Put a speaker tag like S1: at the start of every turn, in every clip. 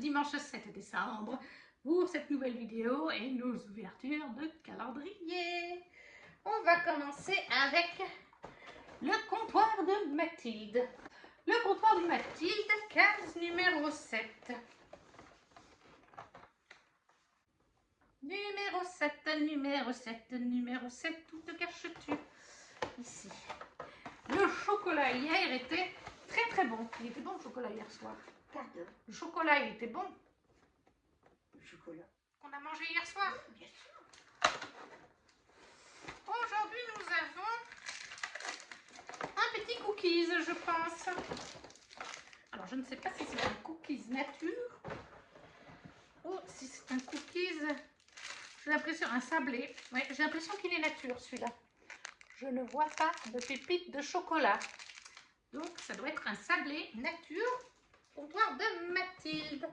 S1: dimanche 7 décembre pour cette nouvelle vidéo et nos ouvertures de calendrier. On va commencer avec le comptoir de Mathilde. Le comptoir de Mathilde, case numéro 7. Numéro 7, numéro 7, numéro 7, où te caches-tu? Ici. Le chocolat hier était très bon. Il était bon le chocolat hier soir.
S2: Pardon,
S1: Le chocolat, il était bon.
S2: le chocolat.
S1: Qu'on a mangé hier soir.
S2: Bien sûr.
S1: Aujourd'hui, nous avons un petit cookies, je pense. Alors, je ne sais pas si c'est un cookies nature ou si c'est un cookies, j'ai l'impression, un sablé. Oui, j'ai l'impression qu'il est nature, celui-là. Je ne vois pas de pépites de chocolat. Donc, ça doit être un sablé nature, comptoir de Mathilde.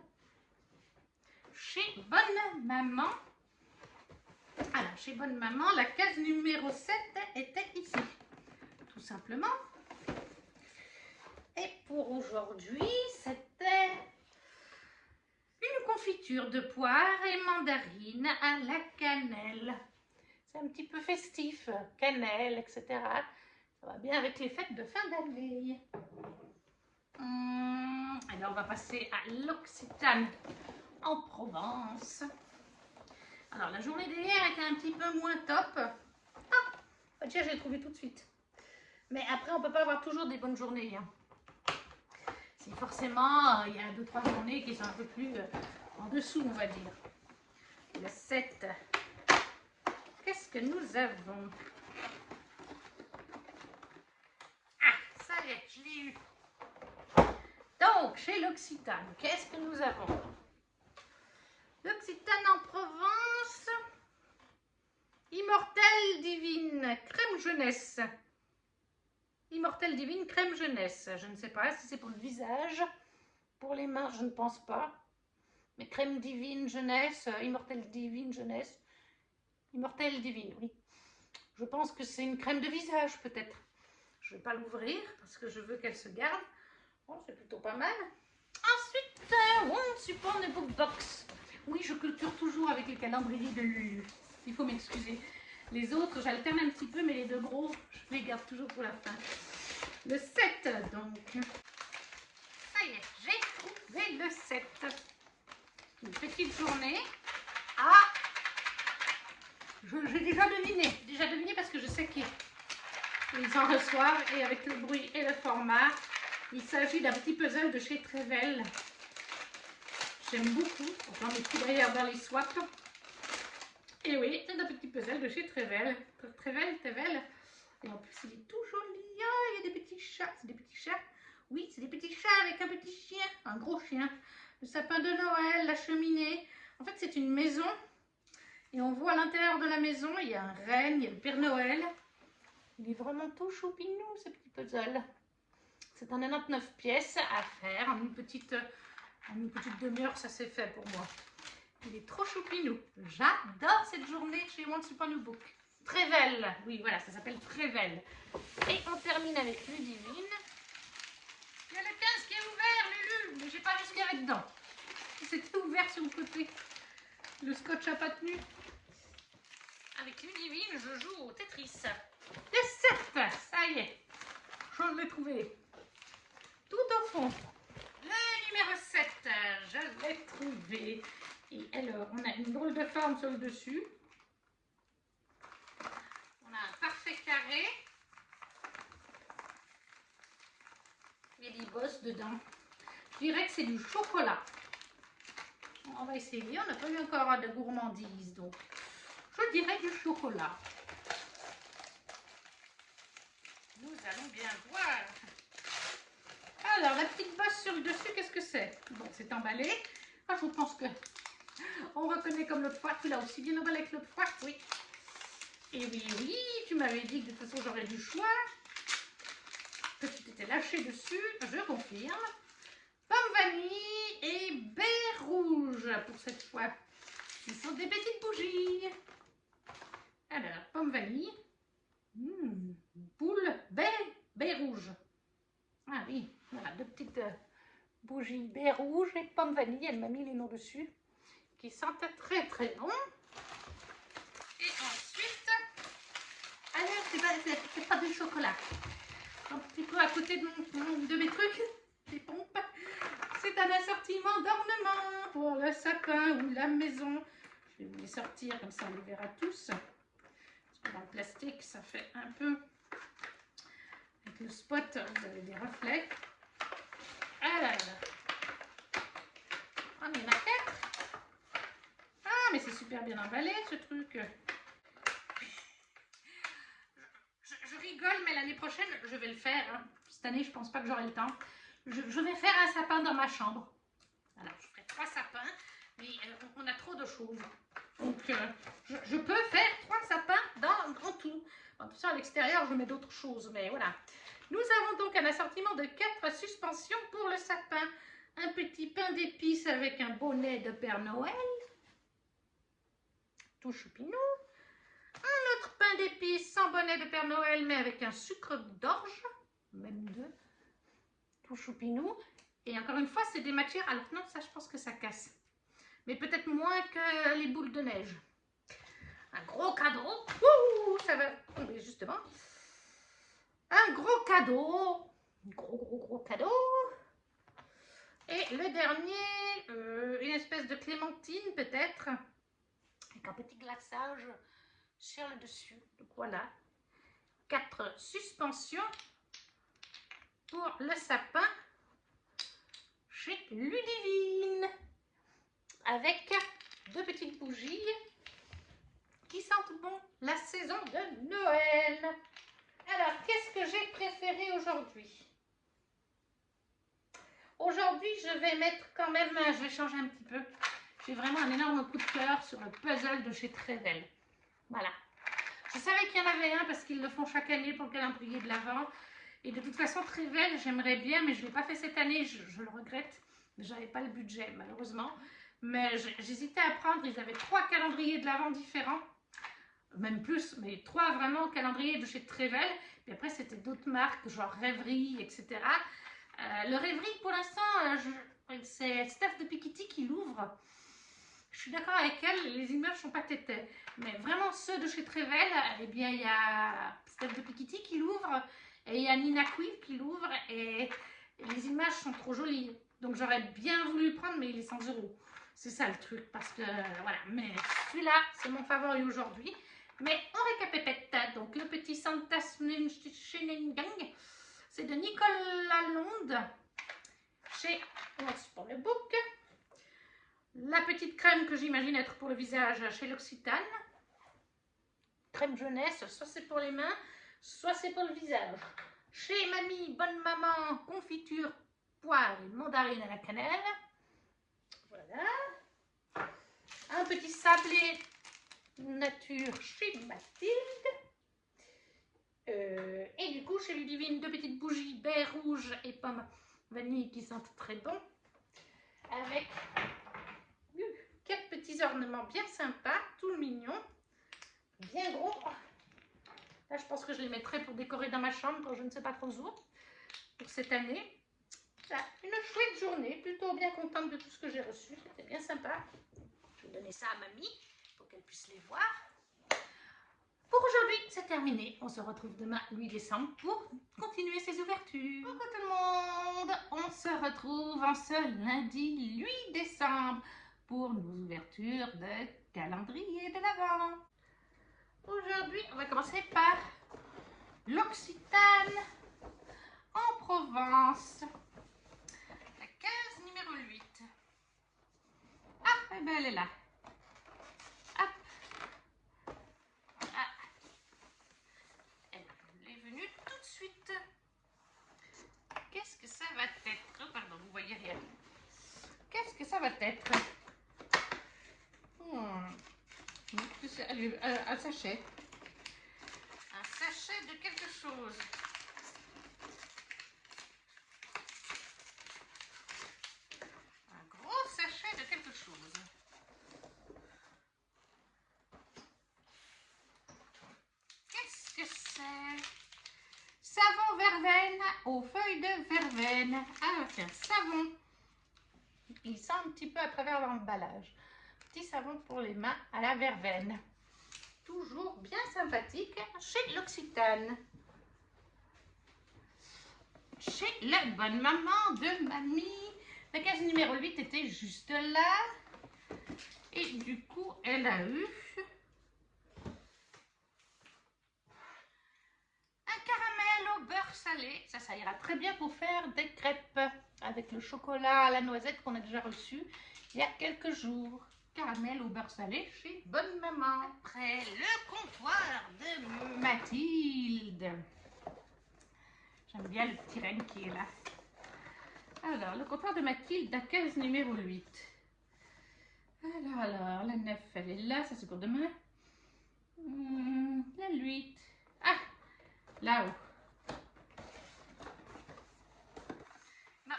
S1: Chez Bonne Maman. Alors, chez Bonne Maman, la case numéro 7 était ici. Tout simplement. Et pour aujourd'hui, c'était une confiture de poire et mandarine à la cannelle. C'est un petit peu festif, cannelle, etc. Ça va bien avec les fêtes de fin d'année. Alors, on va passer à l'Occitane en Provence. Alors, la journée d'hier était un petit peu moins top. Ah, déjà, j'ai trouvé tout de suite. Mais après, on ne peut pas avoir toujours des bonnes journées. Hein. Si forcément, il y a 2-3 journées qui sont un peu plus en dessous, on va dire. Le 7. Qu'est-ce que nous avons? Ah, ça y est, je l'ai eu. Donc, chez l'Occitane, qu'est-ce que nous avons? L'Occitane en Provence, Immortelle Divine, crème jeunesse. Immortelle Divine, crème jeunesse. Je ne sais pas si c'est pour le visage, pour les mains, je ne pense pas. Mais crème divine jeunesse, Immortelle Divine jeunesse. Immortelle Divine, oui. Je pense que c'est une crème de visage, peut-être. Je ne vais pas l'ouvrir parce que je veux qu'elle se garde. Bon, c'est plutôt pas mal. Ensuite, Once Upon a Book Box. Oui, je clôture toujours avec les calendriers de Lulu. Il faut m'excuser. Les autres, j'alterne un petit peu, mais les deux gros, je les garde toujours pour la fin. Le 7, donc. Ça y est, j'ai trouvé le 7. Une petite journée. Ah, j'ai déjà deviné parce que je sais qu'ils en reçoivent. Et avec le bruit et le format, il s'agit d'un petit puzzle de chez Trevel. J'aime beaucoup. J'en ai pris d'ailleurs dans les swaps. Et oui, c'est un petit puzzle de chez Trevel. Trevel. Et en plus, il est tout joli. Ah, il y a des petits chats. C'est des petits chats. Oui, c'est des petits chats avec un petit chien. Un gros chien. Le sapin de Noël, la cheminée. En fait, c'est une maison. Et on voit à l'intérieur de la maison, il y a un renne, il y a le Père Noël. Il est vraiment tout choupinou, ce petit puzzle. C'est un 99 pièces à faire. En une petite demi-heure, ça s'est fait pour moi. Il est trop choupinou. J'adore cette journée chez Once Upon a Book. Trevel. Oui, voilà, ça s'appelle Trevel. Et on termine avec Ludivine. Il y a le 15 qui est ouvert, Lulu, mais j'ai pas vu ce qu'il y avait dedans. C'était ouvert sur le côté. Le scotch n'a pas tenu. Avec Ludivine, je joue au Tetris. Le 7, ça y est. Je l'ai trouvé. Tout au fond. Le numéro 7, je l'ai trouvé. Et alors, on a une drôle de forme sur le dessus. On a un parfait carré. Il y a des bosses dedans. Je dirais que c'est du chocolat. On va essayer. On n'a pas eu encore de gourmandise. Donc, je dirais du chocolat. Nous allons bien voir. Alors, la petite bosse sur le dessus, qu'est-ce que c'est? Bon, c'est emballé. Ah, je pense que on reconnaît comme l'autre fois. Tu l'as aussi bien emballé que l'autre fois. Oui. Et oui, tu m'avais dit que de toute façon, j'aurais du choix. Que tu t'étais lâché dessus. Je confirme. Pomme vanille et baie rouge pour cette fois. Ce sont des petites bougies. Alors, pomme vanille. Boule, baie rouge. Ah oui, voilà, deux petites bougie baie rouge et pomme vanille. Elle m'a mis les noms dessus qui sentent très très bon. Et ensuite, alors c'est pas du chocolat. Un petit peu à côté de mes trucs, des pompes. C'est un assortiment d'ornements pour le sapin ou la maison. Je vais vous les sortir, comme ça on les verra tous. Parce que dans le plastique, ça fait un peu... Avec le spot, vous avez des reflets. Ah là là. Ah, mais il y en a 4. Ah, mais c'est super bien emballé, ce truc. Je rigole, mais l'année prochaine, je vais le faire. Hein. Cette année, je pense pas que j'aurai le temps. Je vais faire un sapin dans ma chambre. Alors, je ferai 3 sapins, mais on a trop de choses. Donc, je peux faire 3 sapins en tout. En tout ça, à l'extérieur, je mets d'autres choses, mais voilà. Nous avons donc un assortiment de 4 suspensions pour le sapin. Un petit pain d'épices avec un bonnet de Père Noël. Tout choupinou. Un autre pain d'épices sans bonnet de Père Noël, mais avec un sucre d'orge. Même 2. Tout choupinou. Et encore une fois, c'est des matières... Alors non, ça, je pense que ça casse. Mais peut-être moins que les boules de neige. Un gros cadeau. Ouh, ça va tomber justement. Un gros cadeau. Gros cadeau. Et le dernier, une espèce de clémentine peut-être. Avec un petit glaçage sur le dessus. Donc voilà. 4 suspensions pour le sapin chez Ludivine. Avec 2 petites bougies qui sentent bon la saison de Noël. Alors, qu'est-ce que j'ai préféré aujourd'hui? Aujourd'hui, je vais mettre quand même, je vais changer un petit peu. J'ai vraiment un énorme coup de cœur sur le puzzle de chez Trevel. Voilà. Je savais qu'il y en avait un parce qu'ils le font chaque année pour le calendrier de l'Avent. Et de toute façon, Trevel, j'aimerais bien, mais je ne l'ai pas fait cette année. Je le regrette. Je n'avais pas le budget, malheureusement. Mais j'hésitais à prendre. Ils avaient 3 calendriers de l'Avent différents. Même plus, mais 3 vraiment calendriers de chez Trevel. Puis après, c'était d'autres marques, genre Rêverie, etc. Le Rêverie, pour l'instant, c'est Steph de Piketty qui l'ouvre. Je suis d'accord avec elle, les images ne sont pas tétées. Mais vraiment, ceux de chez Trevel, eh bien, il y a Steph de Piketty qui l'ouvre. Et il y a Nina Quill qui l'ouvre. Et les images sont trop jolies. Donc, j'aurais bien voulu prendre, mais il est 100 €. C'est ça le truc, parce que, voilà. Mais celui-là, c'est mon favori aujourd'hui. Mais on récapépète. Donc, le petit Santa Schneegang, c'est de Nicole Lalonde chez What's for the Book. La petite crème que j'imagine être pour le visage chez L'Occitane. Crème jeunesse, soit c'est pour les mains, soit c'est pour le visage. Chez Mamie Bonne Maman, confiture, poire et mandarine à la cannelle. Voilà. Un petit sablé nature chez Mathilde. Et du coup, chez Ludivine, 2 petites bougies baie rouge et pomme vanille qui sentent très bon. Avec 4 petits ornements bien sympas, tout mignons, bien gros. Là, je pense que je les mettrai pour décorer dans ma chambre quand je ne sais pas trop où, pour cette année. Là, une chouette journée, plutôt bien contente de tout ce que j'ai reçu, c'était bien sympa. Je vais donner ça à mamie pour qu'elle puisse les voir. Pour aujourd'hui, c'est terminé. On se retrouve demain, 8 décembre, pour continuer ces ouvertures. Coucou tout le monde! On se retrouve en ce lundi 8 décembre pour nos ouvertures de calendrier de l'Avent. Aujourd'hui, on va commencer par l'Occitane en Provence. La 15 numéro 8. Ah, eh ben elle est là. Hop. Ah. Elle est venue tout de suite. Qu'est-ce que ça va être? Oh pardon, vous voyez rien. Qu'est-ce que ça va être? Un sachet. Un sachet de quelque chose. Un gros sachet de quelque chose. Qu'est-ce que c'est? Savon verveine aux feuilles de verveine. Ah, c'est un savon il sent un petit peu à travers l'emballage. Petit savon pour les mains à la verveine. Toujours bien sympathique chez l'Occitane. Chez la bonne maman de mamie. La case numéro 8 était juste là. Et du coup, elle a eu un caramel au beurre salé. Ça ira très bien pour faire des crêpes avec le chocolat à la noisette qu'on a déjà reçu il y a quelques jours. Caramel au beurre salé chez Bonne Maman. Après, le comptoir de Mathilde. J'aime bien le petit renne qui est là. Alors, le comptoir de Mathilde, la case numéro 8. Alors, la 9, elle est là, ça c'est pour demain. La 8. Ah, là-haut.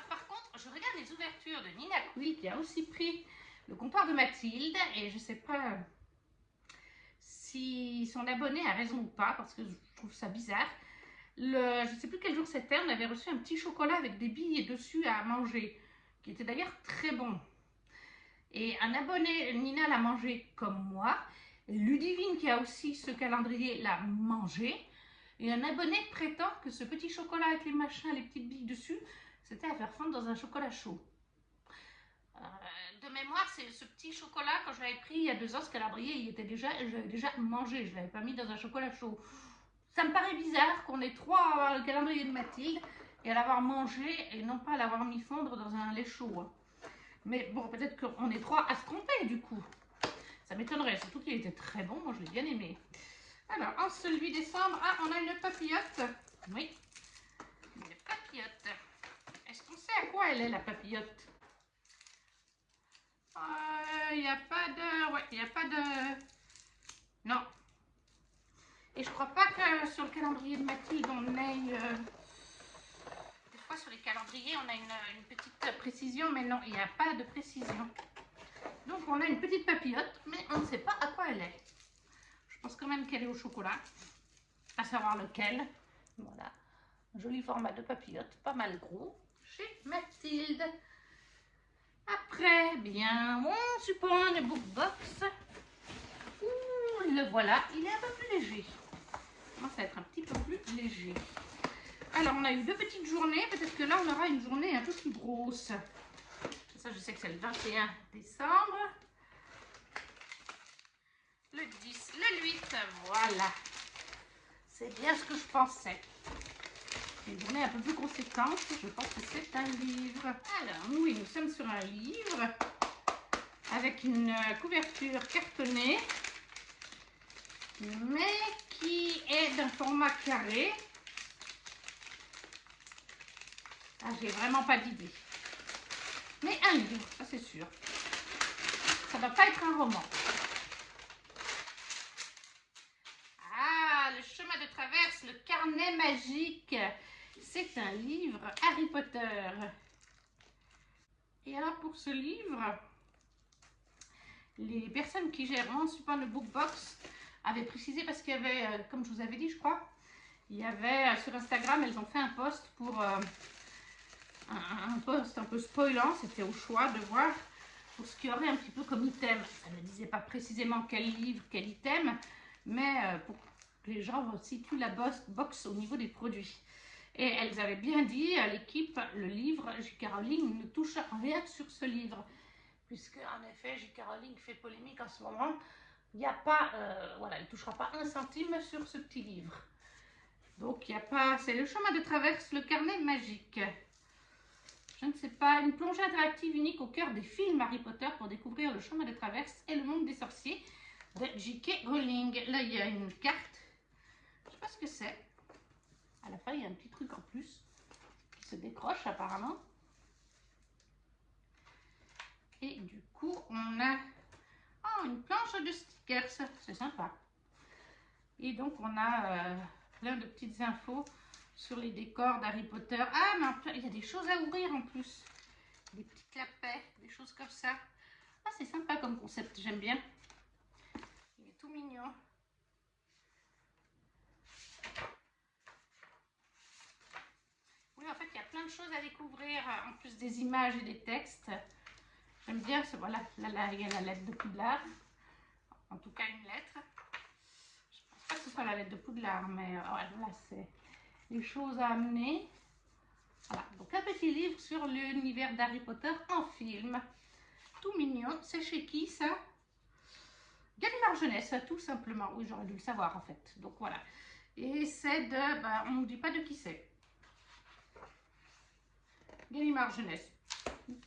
S1: Par contre, je regarde les ouvertures de Nina Quill qui a aussi pris le comptoir de Mathilde et je ne sais pas si son abonné a raison ou pas parce que je trouve ça bizarre. Je ne sais plus quel jour c'était, on avait reçu un petit chocolat avec des billes dessus à manger qui était d'ailleurs très bon. Et un abonné, Nina l'a mangé comme moi. Ludivine qui a aussi ce calendrier l'a mangé. Et un abonné prétend que ce petit chocolat avec les machins, les petites billes dessus, c'était à faire fondre dans un chocolat chaud. De mémoire, c'est ce petit chocolat, quand je l'avais pris il y a 2 ans, ce calendrier, je l'avais déjà mangé, je ne l'avais pas mis dans un chocolat chaud. Ça me paraît bizarre qu'on ait 3 à avoir le calendrier de Mathilde et à l'avoir mangé et non pas à l'avoir mis fondre dans un lait chaud. Mais bon, peut-être qu'on est 3 à se tromper du coup. Ça m'étonnerait, surtout qu'il était très bon, moi je l'ai bien aimé. Alors, en ce 8 décembre, on a une papillote. Oui, une papillote. Est-ce qu'on sait à quoi elle est la papillote? Il n'y a pas de... Ouais, il n'y a pas de... Non. Et je crois pas que sur le calendrier de Mathilde, on ait... Des fois, sur les calendriers, on a une petite précision, mais non, il n'y a pas de précision. Donc, on a une petite papillote, mais on ne sait pas à quoi elle est. Je pense quand même qu'elle est au chocolat, à savoir lequel. Voilà, un joli format de papillote, pas mal gros, chez Mathilde. Après, bien, on suppose le bookbox. Ouh, le voilà, il est un peu plus léger. Il commence à être un petit peu plus léger. Alors, on a eu 2 petites journées. Peut-être que là, on aura une journée un peu plus grosse. Ça, je sais que c'est le 21 décembre. Le 10, le 8, voilà. C'est bien ce que je pensais. Une journée un peu plus conséquente, je pense que c'est un livre. Alors, oui, nous sommes sur un livre avec une couverture cartonnée, mais qui est d'un format carré. Ah, j'ai vraiment pas d'idée. Mais un livre, ça c'est sûr. Ça ne va pas être un roman. Ah, le chemin de traverse, le carnet magique. C'est un livre Harry Potter. Et alors pour ce livre, les personnes qui gèrent mon support de Bookbox avaient précisé parce qu'il y avait, comme je vous avais dit, je crois, il y avait sur Instagram, elles ont fait un post pour un post un peu spoilant, c'était au choix de voir pour ce qu'il y aurait un petit peu comme item. Ça ne disait pas précisément quel livre, quel item, mais pour que les gens situent la box au niveau des produits. Et elles avaient bien dit à l'équipe, le livre, J.K. Rowling ne touche rien sur ce livre. Puisque, en effet, J.K. Rowling fait polémique en ce moment. Il n'y a pas, voilà, elle ne touchera pas 1 centime sur ce petit livre. Donc, il n'y a pas, c'est le chemin de traverse, le carnet magique. Je ne sais pas, une plongée interactive unique au cœur des films Harry Potter pour découvrir le chemin de traverse et le monde des sorciers de J.K. Rowling. Là, il y a une carte. Je ne sais pas ce que c'est. À la fin, il y a un petit truc en plus qui se décroche apparemment. Et du coup, on a une planche de stickers. C'est sympa. Et donc, on a plein de petites infos sur les décors d'Harry Potter. Ah, mais il y a des choses à ouvrir en plus. Des petits clapets, des choses comme ça. Ah, c'est sympa comme concept, j'aime bien. Il est tout mignon. Oui, en fait, il y a plein de choses à découvrir, en plus des images et des textes. J'aime bien, voilà, là, il y a la lettre de Poudlard. En tout cas, une lettre. Je ne pense pas que ce soit la lettre de Poudlard, mais voilà, c'est les choses à amener. Voilà, donc un petit livre sur l'univers d'Harry Potter en film. Tout mignon. C'est chez qui ça? Gallimard Jeunesse, tout simplement. Oui, j'aurais dû le savoir en fait. Donc voilà. Et c'est de... Bah, on ne dit pas de qui c'est. Gallimard Jeunesse.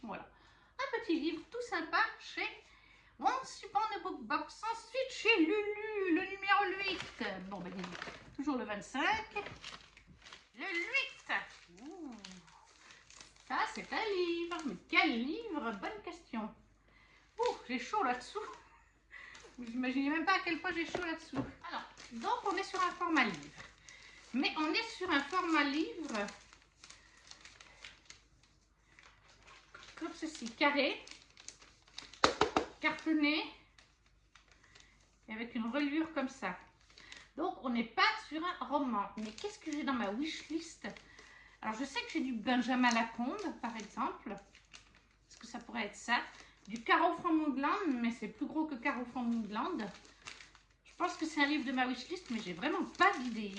S1: Voilà. Un petit livre tout sympa chez Once Upon a Book Box. Ensuite chez Lulu, le numéro 8. Bon, ben toujours le 25. Le 8. Ouh. Ça, c'est un livre. Mais quel livre? Bonne question. Ouh, j'ai chaud là-dessous. Vous n'imaginez même pas à quel point j'ai chaud là-dessous. Alors, donc on est sur un format livre. Mais on est sur un format livre comme ceci, carré, cartonné, et avec une reliure comme ça. Donc on n'est pas sur un roman. Mais qu'est-ce que j'ai dans ma wishlist? Alors je sais que j'ai du Benjamin Lacombe par exemple. Est-ce que ça pourrait être ça? Du Caro from Moonland, mais c'est plus gros que Caro from Moonland. Je pense que c'est un livre de ma wishlist, mais j'ai vraiment pas d'idée.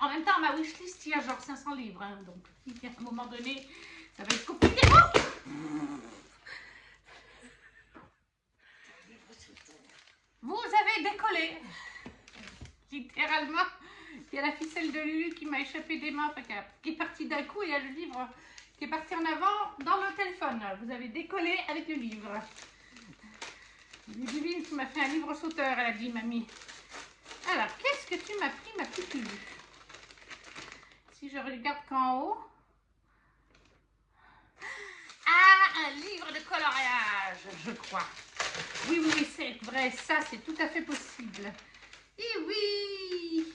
S1: En même temps, ma wishlist, il y a genre 500 livres. Hein, donc à un moment donné, ça va être compliqué. Oh, vous avez décollé. Littéralement, il y a la ficelle de Lulu qui m'a échappé des mains, enfin, qui est partie d'un coup, et il y a le livre qui est parti en avant dans le téléphone. Vous avez décollé avec le livre. Ludivine, tu m'as fait un livre sauteur, elle a dit, mamie. Alors, qu'est-ce que tu m'as pris, ma petite Lulu? Si je regarde qu'en haut. Ah, un livre de coloriage, je crois. Oui, oui, oui, c'est vrai, ça, c'est tout à fait possible. Et oui,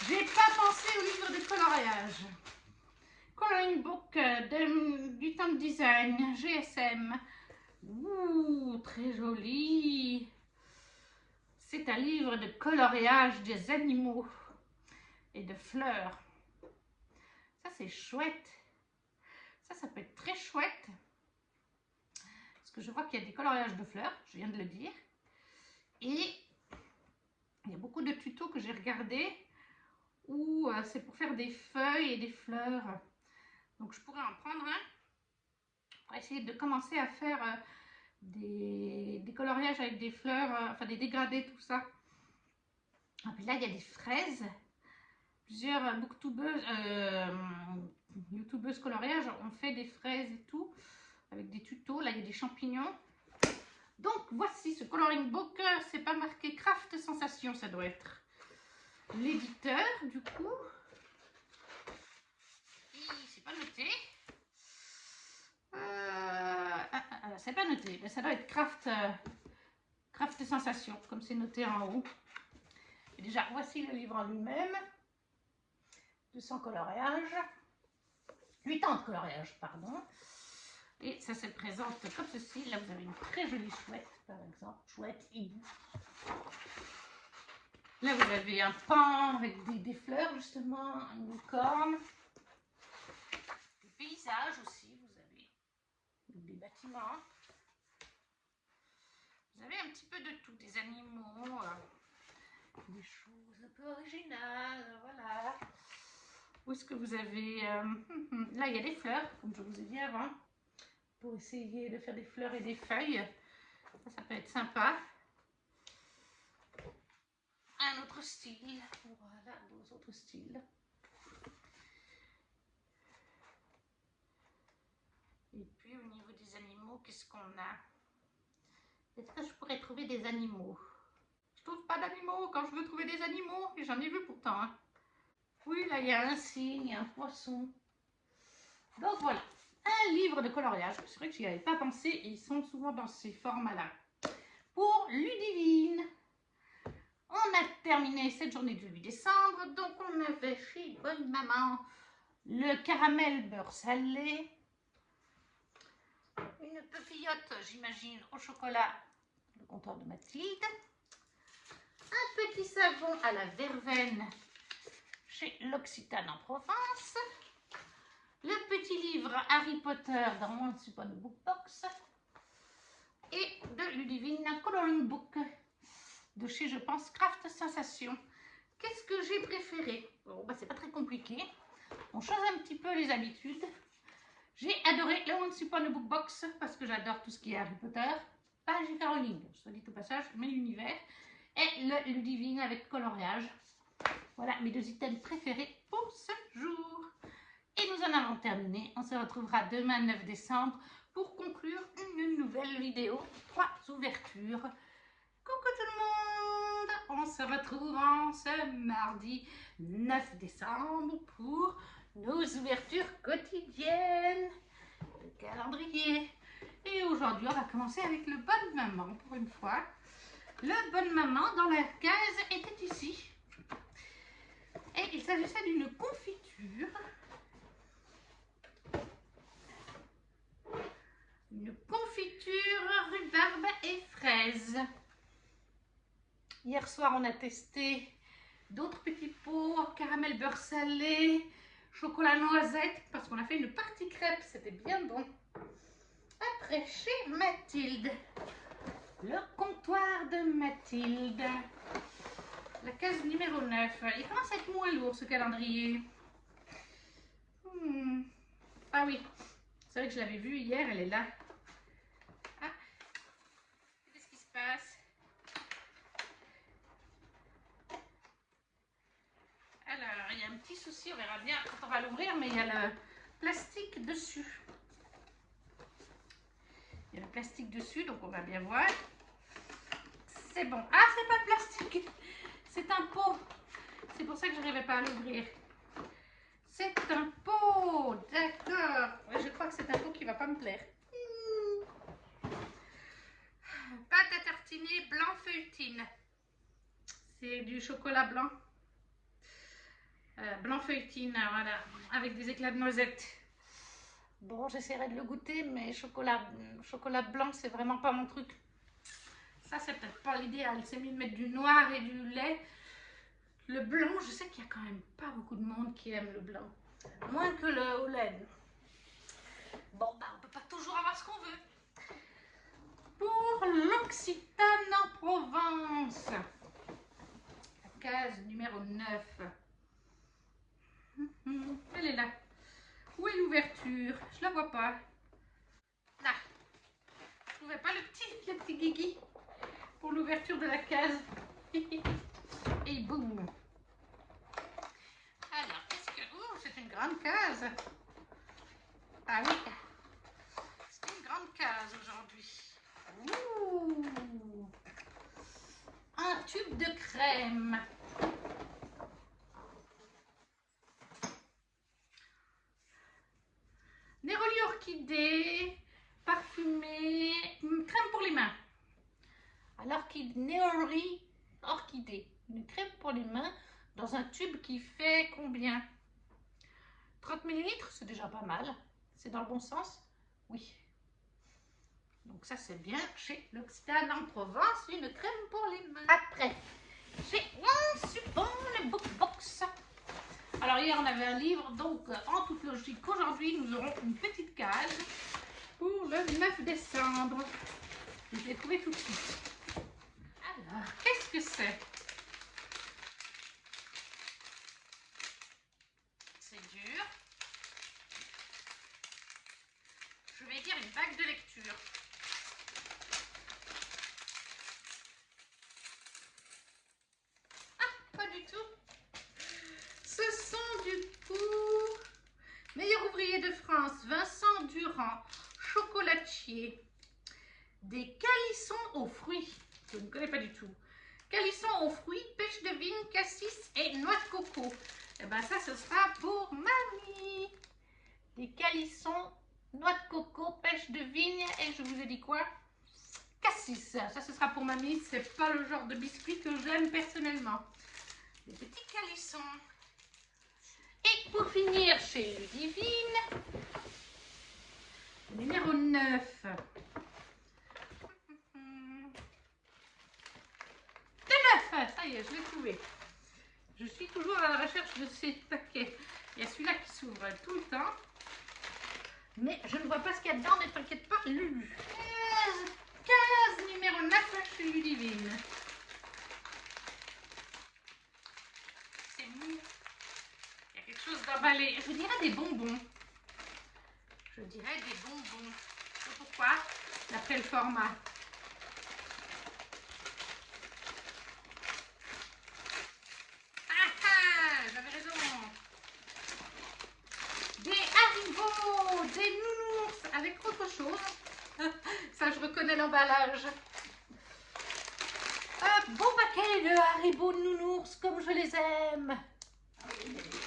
S1: j'ai pas pensé au livre de coloriage. Coloring book du Tom Design, GSM. Ouh, très joli. C'est un livre de coloriage des animaux et de fleurs. Ça, c'est chouette. Ça peut être très chouette. Parce que je vois qu'il y a des coloriages de fleurs, je viens de le dire. Et il y a beaucoup de tutos que j'ai regardés où c'est pour faire des feuilles et des fleurs. Donc je pourrais en prendre un pour essayer de commencer à faire des coloriages avec des fleurs, enfin des dégradés, tout ça. Et puis là, il y a des fraises. Plusieurs booktubeuses, youtubeuses coloriages ont fait des fraises et tout, avec des tutos. Là, il y a des champignons. Donc, voici ce coloring book. C'est pas marqué Craft Sensation, ça doit être l'éditeur, du coup. C'est pas noté. C'est pas noté. Mais ça doit être Craft Sensation, comme c'est noté en haut. Et déjà, voici le livre en lui-même. 200 coloriages. 80 coloriages, pardon. Et ça se présente comme ceci. Là, vous avez une très jolie chouette, par exemple. Chouette hibou. Là, vous avez un pan avec des fleurs, justement. Une licorne. Des paysages aussi, vous avez. Des bâtiments. Vous avez un petit peu de tout. Des animaux. Des choses un peu originales. Voilà. Où est-ce que vous avez... là, il y a des fleurs, comme je vous ai dit avant. Pour essayer de faire des fleurs et des feuilles. Ça peut être sympa. Un autre style. Voilà, deux autres styles. Et puis au niveau des animaux, qu'est-ce qu'on a? Est-ce que je pourrais trouver des animaux? Je trouve pas d'animaux quand je veux trouver des animaux. Et j'en ai vu pourtant. Hein. Oui, là il y a un cygne, un poisson. Donc voilà. Un livre de coloriage. C'est vrai que j'y avais pas pensé et ils sont souvent dans ces formats-là. Pour Ludivine. On a terminé cette journée du 8 décembre. Donc on avait chez Bonne Maman le caramel beurre salé. Une papillote, j'imagine, au chocolat. Le comptoir de Mathilde. Un petit savon à la verveine chez l'Occitane en Provence. le petit livre Harry Potter dans Once Upon a Book Box et de Ludivine Coloring Book de chez, je pense, Craft Sensation. Qu'est-ce que j'ai préféré? Bon, bah, c'est pas très compliqué. On change un petit peu les habitudes. J'ai adoré le Once Upon a Book Box parce que j'adore tout ce qui est Harry Potter. Pas J.K. Rowling, soit dit au passage, mais l'univers. Et le Ludivine avec coloriage. Voilà mes 2 items préférés pour ce jour. Et nous en avons terminé. On se retrouvera demain 9 décembre pour conclure une nouvelle vidéo. 3 ouvertures. Coucou tout le monde! On se retrouve en ce mardi 9 décembre pour nos ouvertures quotidiennes. Le calendrier. Et aujourd'hui, on va commencer avec le Bonne Maman pour une fois. Le Bonne Maman dans la case était ici. Et il s'agissait d'une confiture. Une confiture rhubarbe et fraise. Hier soir, on a testé d'autres petits pots, caramel beurre salé, chocolat noisette, parce qu'on a fait une partie crêpe, c'était bien bon. Après, chez Mathilde, le comptoir de Mathilde, la case numéro 9. Il commence à être moins lourd ce calendrier. Ah oui, c'est vrai que je l'avais vu hier, elle est là. Ah, qu'est-ce qui se passe? Alors, il y a un petit souci, on verra bien quand on va l'ouvrir, mais il y a le plastique dessus. Il y a le plastique dessus, donc on va bien voir. C'est bon. Ah, c'est pas le plastique, c'est un pot. C'est pour ça que je n'arrivais pas à l'ouvrir. C'est un pot, d'accord. Je crois que c'est un pot qui ne va pas me plaire. Pâte à tartiner blanc feuilletine. C'est du chocolat blanc. Blanc feuilletine, voilà, avec des éclats de noisette. Bon, j'essaierai de le goûter, mais chocolat blanc, c'est vraiment pas mon truc. Ça, c'est peut-être pas l'idéal. C'est mieux de mettre du noir et du lait. Le blanc, je sais qu'il y a quand même pas beaucoup de monde qui aime le blanc. Moins que le au lait. Bon, bah, on peut pas toujours avoir ce qu'on veut. Pour l'Occitane en Provence. La case numéro 9. Elle est là. Où est l'ouverture? Je la vois pas. Là. Je trouvais pas le petit guigui pour l'ouverture de la case. Et boum. Alors, qu'est-ce que... Oh, c'est une grande case. Ah oui. C'est une grande case aujourd'hui. Ouh. Un tube de crème. Neroli orchidée, parfumée, crème pour les mains. Alors qu'il Neroli orchidée, une crème pour les mains dans un tube qui fait combien? 30 ml, c'est déjà pas mal. C'est dans le bon sens? Oui. Donc ça c'est bien chez l'Occitane en Provence, une crème pour les mains. Après, chez Once Upon a Book Box. Alors hier on avait un livre, donc en toute logique aujourd'hui nous aurons une petite case pour le 9 décembre. Je l'ai trouvé tout de suite. Alors, qu'est-ce que c'est? C'est dur. Je vais dire une bague de lecture. Ah, pas du tout. Ce sont du coup meilleur ouvrier de France, Vincent Durand, chocolatier, des calissons aux fruits. Je ne connais pas du tout. Calissons aux fruits, pêche de vigne, cassis et noix de coco. Et bien ça, ce sera pour mamie. Des calissons, noix de coco, pêche de vigne et je vous ai dit quoi? Cassis. Ça, ce sera pour mamie. C'est pas le genre de biscuit que j'aime personnellement. Des petits calissons. Et pour finir chez Ludivine, numéro 9. C'est 9, ça y est, je l'ai trouvé. Je suis toujours à la recherche de ces paquets. Il y a celui-là qui s'ouvre tout le temps. Mais je ne vois pas ce qu'il y a dedans, ne t'inquiète pas, Lulu. 15 numéro 9 chez Ludivine. C'est mou. Il y a quelque chose d'emballé. Je dirais des bonbons. Je dirais des bonbons. Je sais pourquoi, d'après le format. J'avais raison. Des Haribo, des nounours avec autre chose. Ça, je reconnais l'emballage. Un bon paquet de Haribo nounours comme je les aime.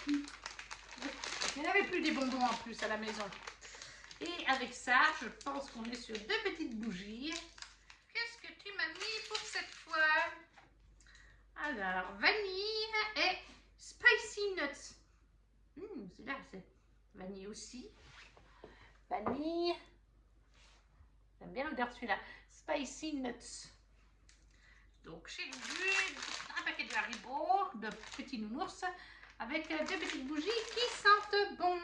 S1: Il n'y en avait plus des bonbons en plus à la maison. Et avec ça, je pense qu'on est sur 2 petites bougies. Qu'est-ce que tu m'as mis pour cette fois? Alors, vanille et spicy nuts. C'est là, c'est vanille aussi. Vanille. J'aime bien l'odeur de celui-là. Spicy nuts. Donc, chez Lulu, un paquet de Haribo, de petits nounours, avec 2 petites bougies qui sentent bon.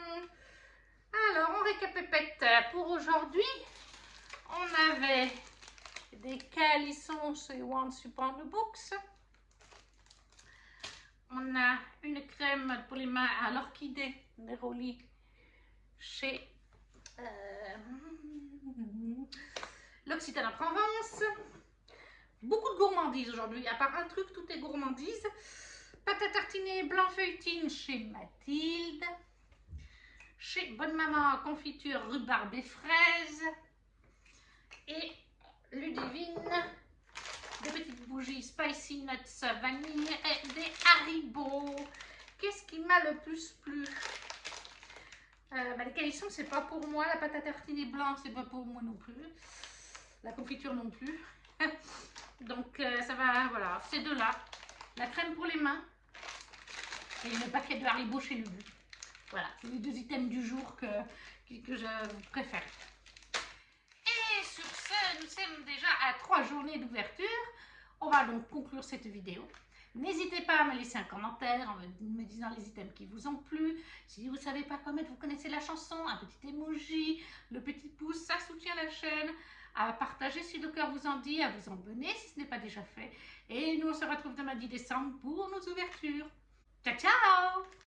S1: Alors, on récapépète pour aujourd'hui. On avait des calissons chez One Super Books. On a une crème pour les mains à l'orchidée Neroli chez l'Occitane en Provence. Beaucoup de gourmandises aujourd'hui. À part un truc, tout est gourmandise. Pâte à tartiner blanc feuilletine chez Mathilde. Chez Bonne Maman, confiture rhubarbe et fraises. Et Ludivine, des petites bougies spicy nuts vanille et des Haribo. Qu'est-ce qui m'a le plus plu? Les calissons, c'est pas pour moi. La pâte à tartiner blanc, c'est pas pour moi non plus. La confiture non plus. Donc ça va, voilà, ces deux-là. La crème pour les mains et le paquet de Haribo chez Lulu. Voilà, c'est les 2 items du jour que je préfère. Et sur ce, nous sommes déjà à 3 journées d'ouverture. On va donc conclure cette vidéo. N'hésitez pas à me laisser un commentaire en me disant les items qui vous ont plu. Si vous ne savez pas quoi mettre, vous connaissez la chanson, un petit emoji, le petit pouce, ça soutient la chaîne. À partager si le cœur vous en dit, à vous abonner si ce n'est pas déjà fait. Et nous on se retrouve demain 10 décembre pour nos ouvertures. Ciao ciao!